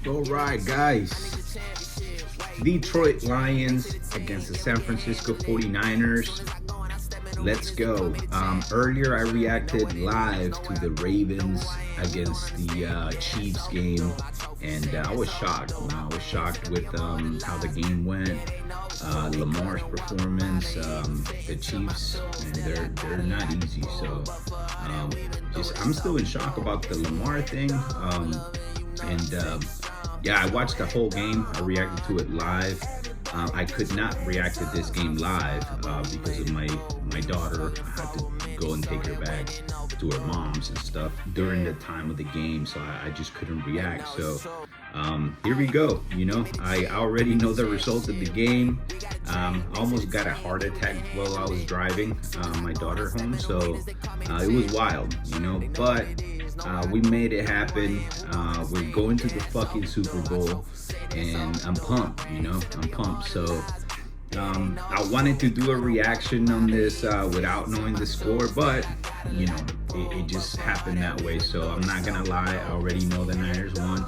All right, guys. Detroit Lions against the San Francisco 49ers. Let's go. Earlier, I reacted live to the Ravens against the Chiefs game, and I was shocked. I was shocked with how the game went. Lamar's performance, the Chiefs, and they're not easy. So, um, just I'm still in shock about the Lamar thing. And Yeah, I watched the whole game. I reacted to it live. I could not react to this game live because of my daughter. I had to go and take her back to her mom's and stuff during the time of the game, so I just couldn't react. So here we go. I already know the result of the game. Almost got a heart attack while I was driving my daughter home, so it was wild, but we made it happen. We're going to the fucking Super Bowl, and I'm pumped. I'm pumped. So I wanted to do a reaction on this without knowing the score, but it just happened that way. So I'm not gonna lie. I already know the Niners won,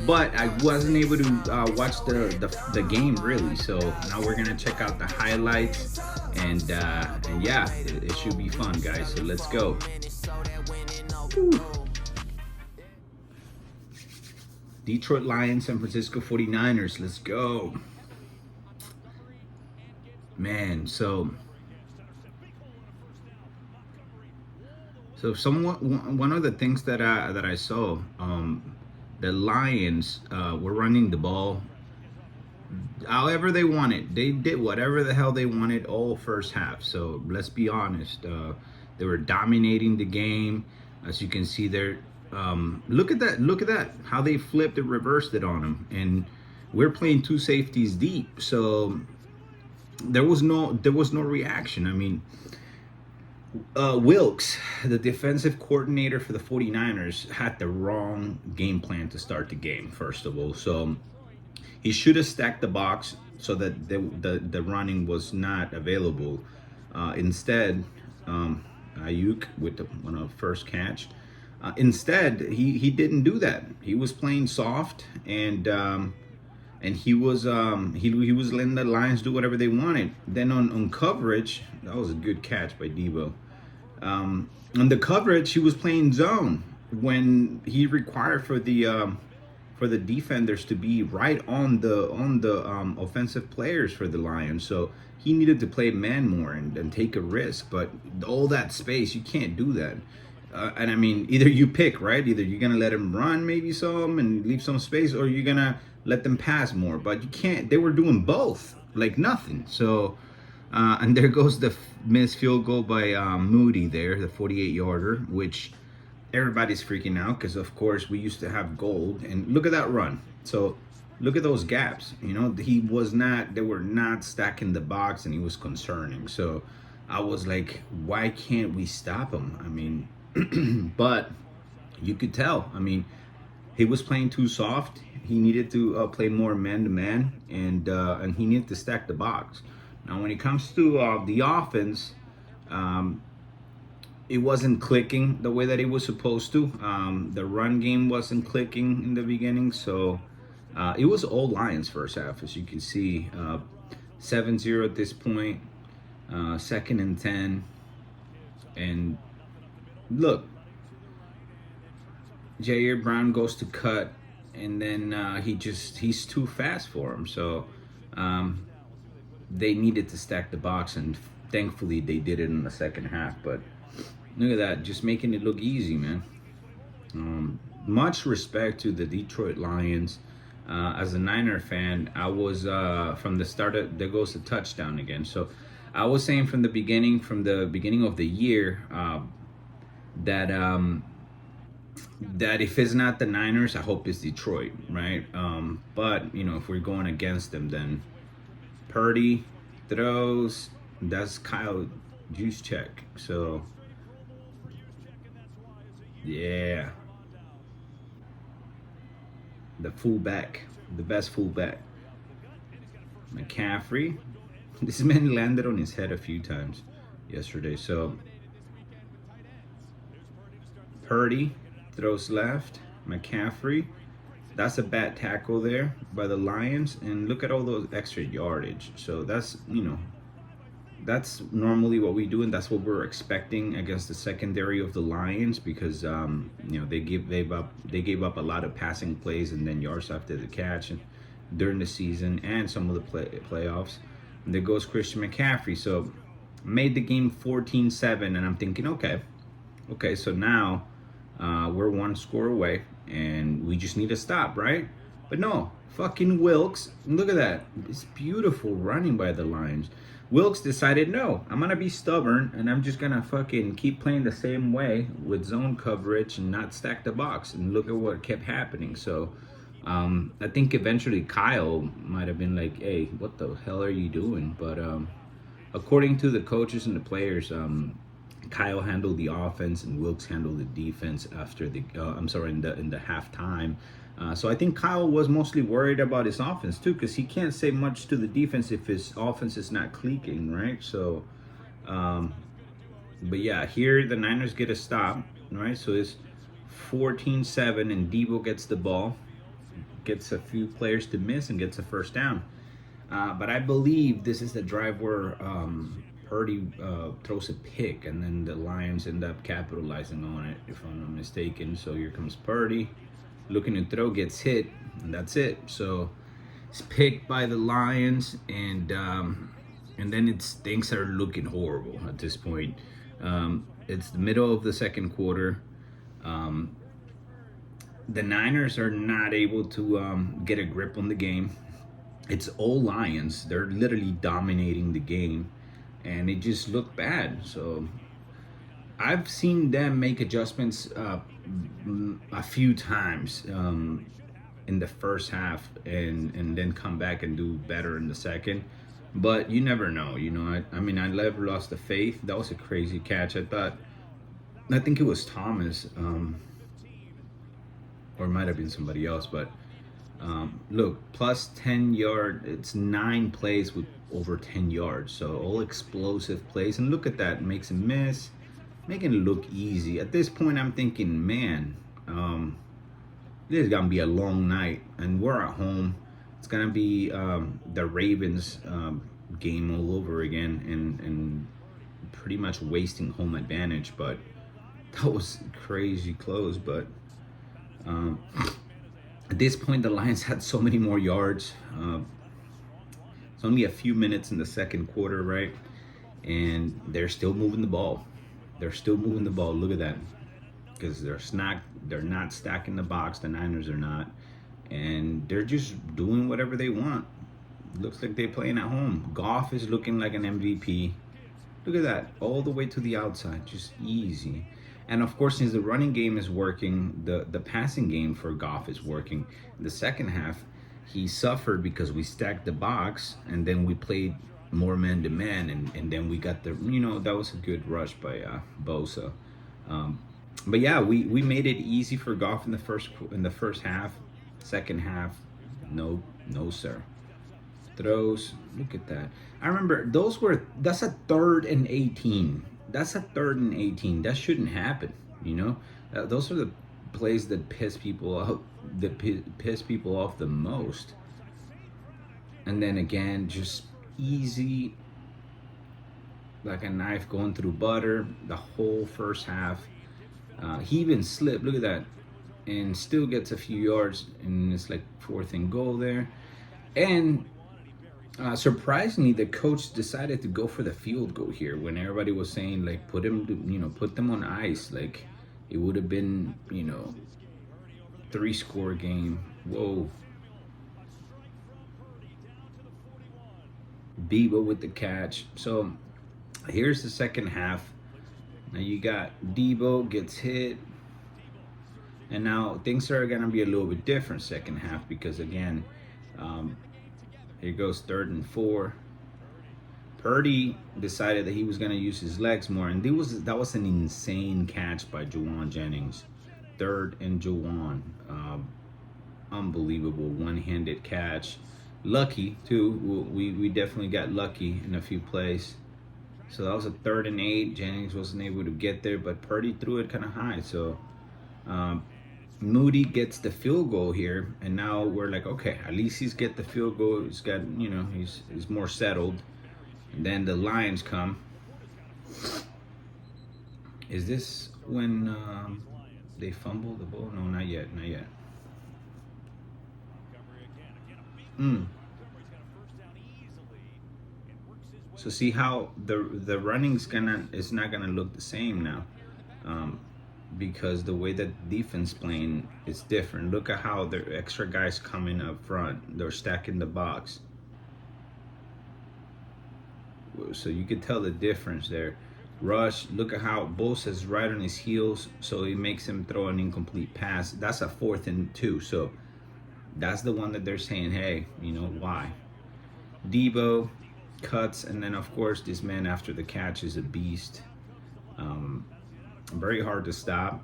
but I wasn't able to watch the game really. So now we're gonna check out the highlights, and yeah, it should be fun, guys. So let's go. Whew. Detroit Lions, San Francisco 49ers. Let's go. Man, so one of the things that I saw, the Lions were running the ball however they wanted. They did whatever the hell they wanted all first half. So let's be honest. They were dominating the game. As you can see there, look at that, how they flipped and reversed it on them. And we're playing two safeties deep. So there was no reaction. I mean, Wilkes, the defensive coordinator for the 49ers, had the wrong game plan to start the game, first of all. So he should have stacked the box so that the running was not available. Instead, Ayuk with the first catch. Instead, he didn't do that. He was playing soft, and he was letting the Lions do whatever they wanted. Then on coverage, that was a good catch by Debo. On the coverage, he was playing zone when he required for the defenders to be right on the offensive players for the Lions. So he needed to play man more and take a risk. But all that space, you can't do that. And I mean, either you pick, right? Either you're gonna let him run maybe some and leave some space, or you're gonna let them pass more. But you can't. They were doing both, like nothing. So, and there goes the missed field goal by Moody there, the 48-yarder, which everybody's freaking out because, of course, we used to have gold. And look at that run. So look at those gaps. They were not stacking the box, and he was concerning. So I was like, why can't we stop him? I mean, but you could tell. I mean, he was playing too soft. He needed to play more man-to-man, and he needed to stack the box. Now, when it comes to the offense, it wasn't clicking the way that it was supposed to. The run game wasn't clicking in the beginning, so it was all Lions first half, as you can see. 7-0 at this point, 2nd and 10, and look, Jair Brown goes to cut, and then he's too fast for him. So they needed to stack the box, and thankfully they did it in the second half. But look at that, just making it look easy, man. Much respect to the Detroit Lions. As a Niner fan, I was from the start there goes the touchdown again. So I was saying from the beginning of the year, that if it's not the Niners, I hope it's Detroit, right? But if we're going against them, then Purdy throws. That's Kyle Juszczyk. So yeah, the fullback, the best fullback, McCaffrey. This man landed on his head a few times yesterday. So Purdy throws left, McCaffrey That's a bad tackle there by the Lions, and look at all those extra yardage. So that's, that's normally what we do, and that's what we're expecting against the secondary of the Lions, because they gave up a lot of passing plays and then yards after the catch and during the season and some of the playoffs. And there goes Christian McCaffrey. So made the game 14-7, and I'm thinking, okay, so now we're one score away, and we just need to stop, right? But no, fucking Wilkes, look at that. It's beautiful running by the Lions. Wilkes decided, no, I'm going to be stubborn, and I'm just going to fucking keep playing the same way with zone coverage and not stack the box. And look at what kept happening. So I think eventually Kyle might have been like, hey, what the hell are you doing? But according to the coaches and the players, Kyle handled the offense and Wilkes handled the defense after the in the halftime. So I think Kyle was mostly worried about his offense too, because he can't say much to the defense if his offense is not clicking, right? So, but yeah, here the Niners get a stop, right? So it's 14-7, and Debo gets the ball, gets a few players to miss, and gets a first down. But I believe this is the drive where Purdy throws a pick, and then the Lions end up capitalizing on it, if I'm not mistaken. So here comes Purdy, looking to throw, gets hit, and that's it. So it's picked by the Lions, and then things are looking horrible at this point. It's the middle of the second quarter. The Niners are not able to get a grip on the game. It's all Lions. They're literally dominating the game, and it just looked bad. So I've seen them make adjustments a few times in the first half, and then come back and do better in the second. But you never know, I mean, I never lost the faith. That was a crazy catch. I think it was Thomas, or it might have been somebody else. But look, plus 10 yard. It's 9 plays with over 10 yards. So all explosive plays. And look at that, makes a miss, making it look easy. At this point, I'm thinking, man, this is gonna be a long night, and we're at home. It's gonna be the Ravens game all over again, and pretty much wasting home advantage. But that was crazy close. But at this point, the Lions had so many more yards. It's only a few minutes in the second quarter, right? And they're still moving the ball. Look at that. Because they're not stacking the box. The Niners are not. And they're just doing whatever they want. Looks like they're playing at home. Goff is looking like an MVP. Look at that. All the way to the outside. Just easy. And of course, since the running game is working, the passing game for Goff is working. In the second half, he suffered because we stacked the box, and then we played more man-to-man, and then we got that was a good rush by Bosa. But yeah, we made it easy for Goff in the first half. Second half, no sir. Throws, look at that. I remember that's a 3rd and 18. That's a 3rd and 18. That shouldn't happen, those are the plays that piss people out, piss people off the most. And then again, just easy, like a knife going through butter, the whole first half. He even slipped, look at that, and still gets a few yards, and it's like 4th and goal there. And surprisingly, the coach decided to go for the field goal here when everybody was saying, like, put them on ice. Like, it would have been, 3-score game. Whoa. Debo with the catch. So here's the second half. Now you got Debo gets hit. And now things are going to be a little bit different second half, because again, here goes 3rd and 4. Purdy decided that he was going to use his legs more, and that was an insane catch by Juwan Jennings. 3rd and Juwan. Unbelievable one-handed catch. Lucky too. We definitely got lucky in a few plays. So that was a 3rd and 8. Jennings wasn't able to get there, but Purdy threw it kind of high. So Moody gets the field goal here, and now we're like, okay, at least he's get the field goal. He's got, he's more settled. And then the Lions come. Is this when they fumble the ball? No, not yet, not yet. So see how the running's it's not gonna look the same now, because the way that defense playing is different. Look at how the extra guys coming up front. They're stacking the box, so you can tell the difference there. Rush, look at how Bosa's right on his heels, so it makes him throw an incomplete pass. That's a 4th and 2, so that's the one that they're saying, hey, why? Debo cuts, and then of course this man after the catch is a beast. Very hard to stop.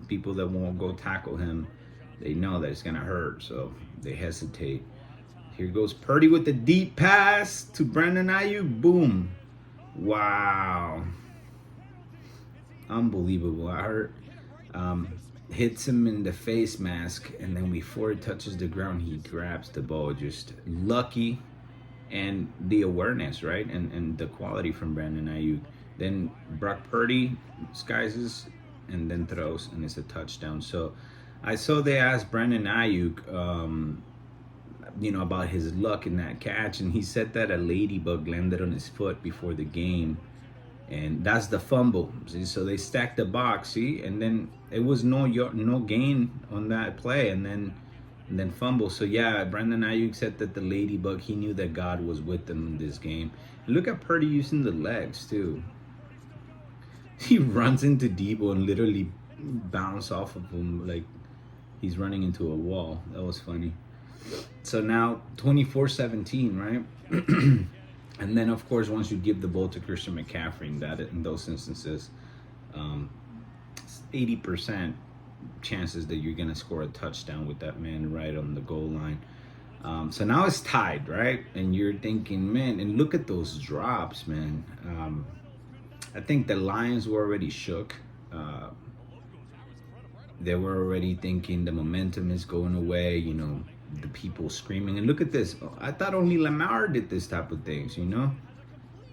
People that won't go tackle him, they know that it's gonna hurt, so they hesitate. Here goes Purdy with the deep pass to Brandon Ayuk. Boom. Wow. Unbelievable. I heard hits him in the face mask, and then before it touches the ground, he grabs the ball. Just lucky, and the awareness, right? And the quality from Brandon Ayuk. Then Brock Purdy disguises and then throws, and it's a touchdown. So I saw they asked Brandon Ayuk, about his luck in that catch, and he said that a ladybug landed on his foot before the game, and that's the fumble. See? So they stacked the box, see, and then it was no gain on that play, and then fumble. So yeah, Brandon Ayuk said that the ladybug, he knew that God was with them in this game. And look at Purdy using the legs too. He runs into Debo and literally bounce off of him like he's running into a wall. That was funny. So now 24-17, right? And then of course once you give the ball to Christian McCaffrey, in those instances, 80% chances that you're gonna score a touchdown with that man right on the goal line. So now it's tied, right? And you're thinking, man, and look at those drops, man. I think the Lions were already shook. They were already thinking the momentum is going away, the people screaming. And look at this. I thought only Lamar did this type of things, And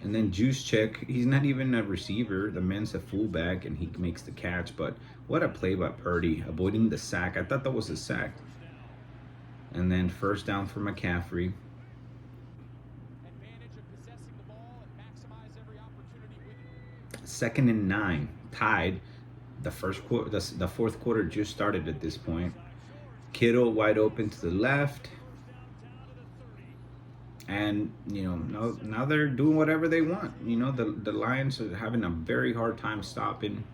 then Juice check. He's not even a receiver. The man's a fullback, and he makes the catch. But what a play by Purdy, avoiding the sack. I thought that was a sack. And then first down for McCaffrey. 2nd and 9, tied. The fourth quarter just started at this point. Kittle wide open to the left, and now they're doing whatever they want. The Lions are having a very hard time stopping.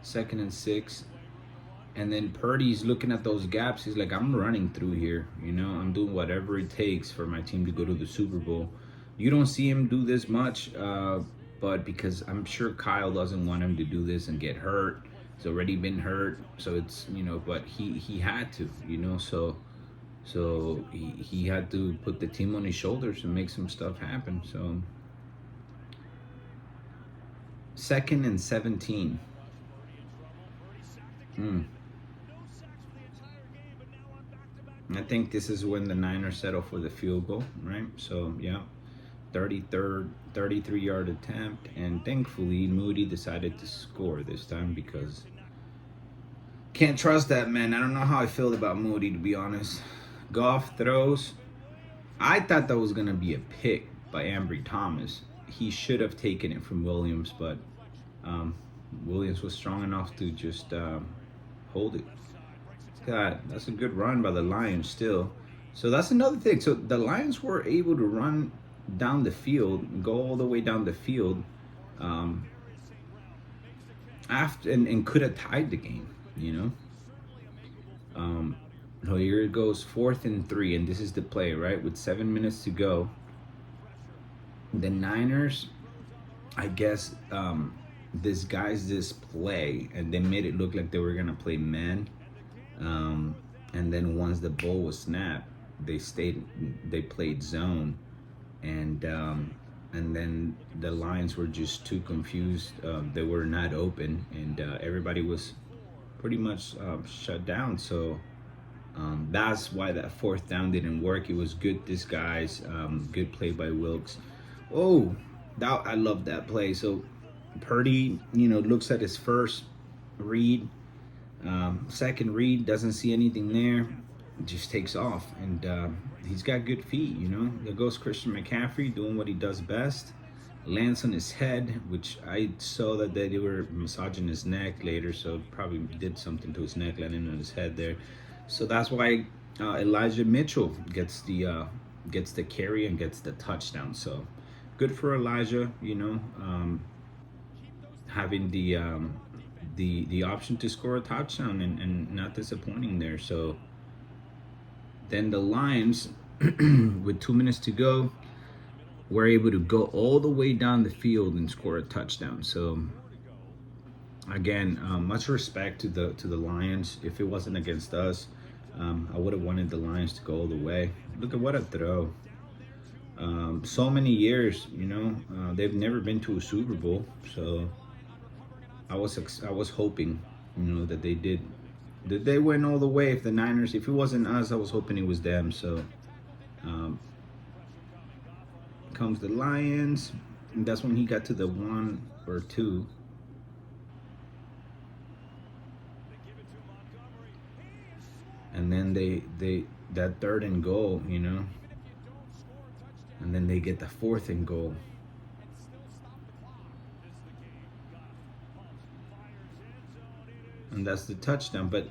2nd and 6, and then Purdy's looking at those gaps. He's like, I'm running through here. I'm doing whatever it takes for my team to go to the Super Bowl. You don't see him do this much, but because I'm sure Kyle doesn't want him to do this and get hurt. He's already been hurt, so it's but he had to, so he had to put the team on his shoulders and make some stuff happen. So 2nd and 17. I think this is when the Niners settle for the field goal, right? So yeah, 33-yard attempt, and thankfully Moody decided to score this time because can't trust that man. I don't know how I feel about Moody, to be honest. Goff throws. I thought that was gonna be a pick by Ambry Thomas. He should have taken it from Williams, but Williams was strong enough to just hold it. God, that's a good run by the Lions still. So that's another thing. So the Lions were able to run down the field, go all the way down the field, after and could have tied the game. So here it goes, 4th and 3, and this is the play, right? With 7 minutes to go, the Niners, I guess, disguised this play, and they made it look like they were gonna play man. And then once the ball was snapped, they played zone, and then the Lions were just too confused. They were not open, and everybody was pretty much shut down. So that's why that fourth down didn't work. It was good disguise, good play by Wilkes. Oh, that I love that play. So Purdy, looks at his first read, second read, doesn't see anything there, just takes off, and he's got good feet. There goes Christian McCaffrey doing what he does best. Lands on his head, which I saw that they were massaging his neck later, so probably did something to his neck, landing on his head there. So that's why Elijah Mitchell gets the carry and gets the touchdown. So good for Elijah, having the option to score a touchdown and not disappointing there. So then the Lions, with 2 minutes to go, were able to go all the way down the field and score a touchdown. So again, much respect to the Lions. If it wasn't against us, I would have wanted the Lions to go all the way. Look at what a throw. So many years, they've never been to a Super Bowl. So I was hoping, that they did. That they went all the way. If it wasn't us, I was hoping it was them. So comes the Lions, and that's when he got to the 1 or 2. And then they that 3rd and goal, and then they get the 4th and goal. And that's the touchdown. But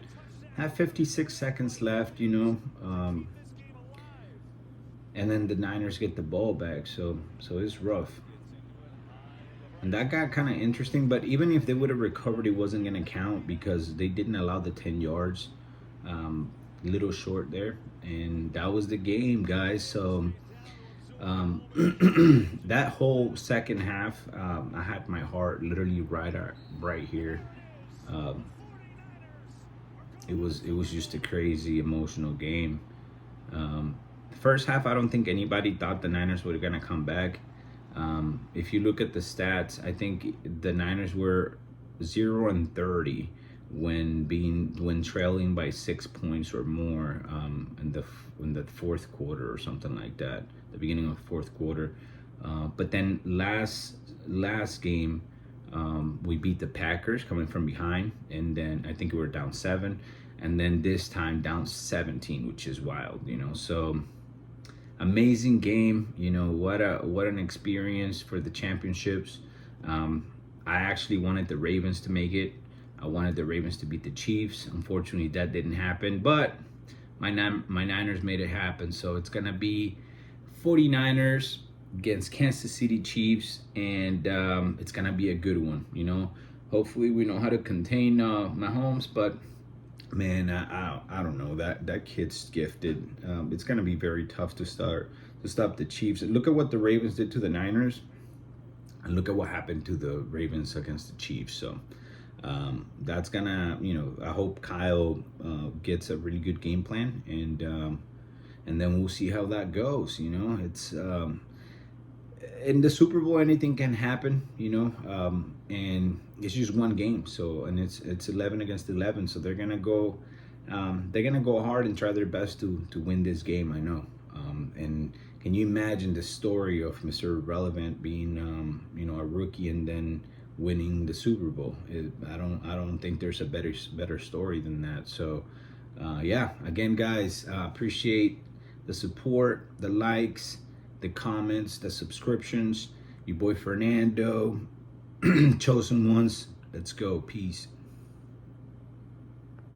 have 56 seconds left, and then the Niners get the ball back. So it's rough. And that got kind of interesting. But even if they would have recovered, it wasn't going to count because they didn't allow the 10 yards. Little short there. And that was the game, guys. So that whole second half, I had my heart literally right here. It was just a crazy emotional game. First half, I don't think anybody thought the Niners were going to come back. If you look at the stats, I think the Niners were 0-30 when trailing by 6 points or more in the fourth quarter or something like that, the beginning of the fourth quarter. But then last game, we beat the Packers coming from behind, and then I think we were down 7, and then this time down 17, which is wild, So amazing game, what an experience for the championships. I actually wanted the Ravens to make it. I wanted the Ravens to beat the Chiefs. Unfortunately, that didn't happen, but my Niners made it happen. So it's gonna be 49ers against Kansas City Chiefs, and it's gonna be a good one. Hopefully we know how to contain Mahomes, but man, I don't know, that kid's gifted. It's gonna be very tough to stop the Chiefs. And look at what the Ravens did to the Niners, and look at what happened to the Ravens against the Chiefs. So that's gonna, I hope Kyle gets a really good game plan, and then we'll see how that goes. It's in the Super Bowl, anything can happen, and it's just one game. So, and it's 11 against 11. So they're gonna go hard and try their best to win this game. I know. And can you imagine the story of Mr. Relevant being, a rookie and then winning the Super Bowl? I don't think there's a better story than that. So, yeah. Again, guys, appreciate the support, the likes, the comments, the subscriptions. Your boy Fernando, Chosen Ones. Let's go. Peace.